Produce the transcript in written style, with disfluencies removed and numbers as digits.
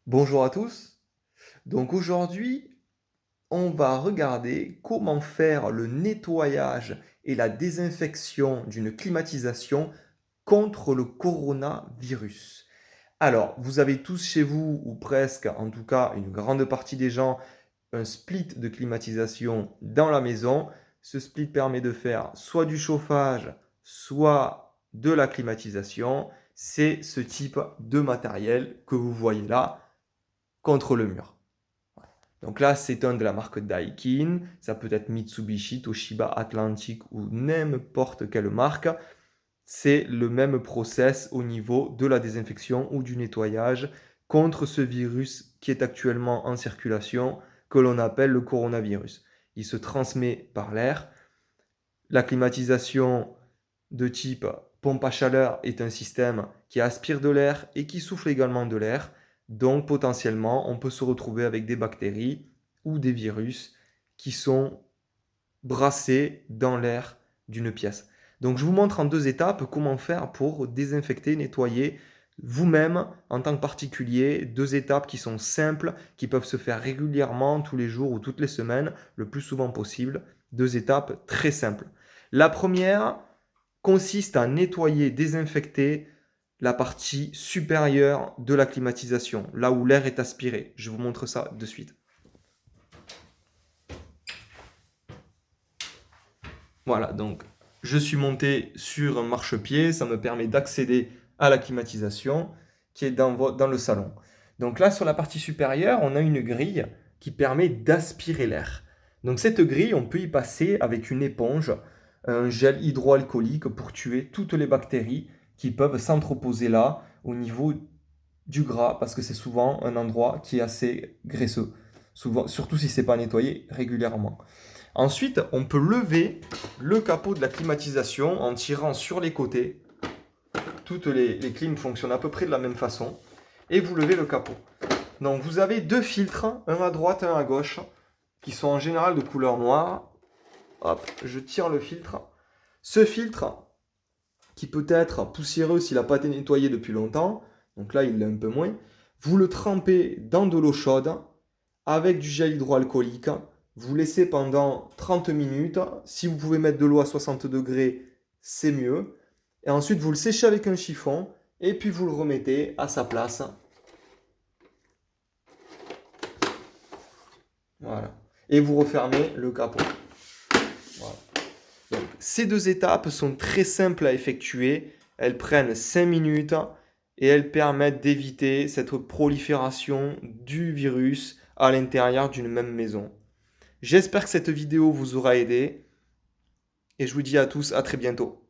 Bonjour à tous. Donc aujourd'hui, on va regarder comment faire le nettoyage et la désinfection d'une climatisation contre le coronavirus. Alors, vous avez tous chez vous, ou presque, en tout cas une grande partie des gens, un split de climatisation dans la maison. Ce split permet de faire soit du chauffage, soit de la climatisation. C'est ce type de matériel que vous voyez là contre le mur. Donc là, c'est un de la marque Daikin, ça peut être Mitsubishi, Toshiba, Atlantic ou n'importe quelle marque. C'est le même process au niveau de la désinfection ou du nettoyage contre ce virus qui est actuellement en circulation, que l'on appelle le coronavirus. Il se transmet par l'air. La climatisation de type pompe à chaleur est un système qui aspire de l'air et qui souffle également de l'air. Donc potentiellement, on peut se retrouver avec des bactéries ou des virus qui sont brassés dans l'air d'une pièce. Donc je vous montre en deux étapes comment faire pour désinfecter, nettoyer vous-même en tant que particulier. Deux étapes qui sont simples, qui peuvent se faire régulièrement, tous les jours ou toutes les semaines, le plus souvent possible. Deux étapes très simples. La première consiste à nettoyer, désinfecter la partie supérieure de la climatisation, là où l'air est aspiré. Je vous montre ça de suite. Voilà, donc je suis monté sur un marchepied, ça me permet d'accéder à la climatisation qui est dans le salon. Donc là, sur la partie supérieure, on a une grille qui permet d'aspirer l'air. Donc cette grille, on peut y passer avec une éponge, un gel hydroalcoolique pour tuer toutes les bactéries qui peuvent s'entreposer là au niveau du gras, parce que c'est souvent un endroit qui est assez graisseux, souvent, surtout si c'est pas nettoyé régulièrement. Ensuite, on peut lever le capot de la climatisation en tirant sur les côtés. Toutes les clims fonctionnent à peu près de la même façon. Et vous levez le capot. Donc vous avez deux filtres, un à droite, un à gauche, qui sont en général de couleur noire. Hop, je tire le filtre. Ce filtre, qui peut être poussiéreux s'il n'a pas été nettoyé depuis longtemps, donc là il l'est un peu moins, vous le trempez dans de l'eau chaude avec du gel hydroalcoolique. Vous laissez pendant 30 minutes. Si vous pouvez mettre de l'eau à 60 degrés, c'est mieux. Et ensuite, vous le séchez avec un chiffon et puis vous le remettez à sa place. Voilà. Et vous refermez le capot. Voilà. Donc, ces deux étapes sont très simples à effectuer. Elles prennent 5 minutes et elles permettent d'éviter cette prolifération du virus à l'intérieur d'une même maison. J'espère que cette vidéo vous aura aidé et je vous dis à tous à très bientôt.